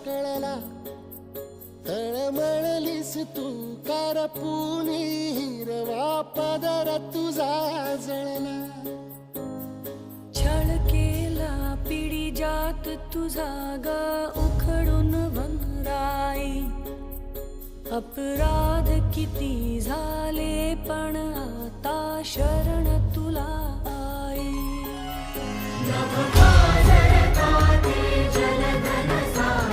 कळला, तळमळलीस तू करपुनी, हिरवा पदर तुझा जळला. छळ केला पिढी जात तुझा ग उखडून वनराई. अपराध किती झाले पण आता शरण तुला आई. नभ पाजळता ते जल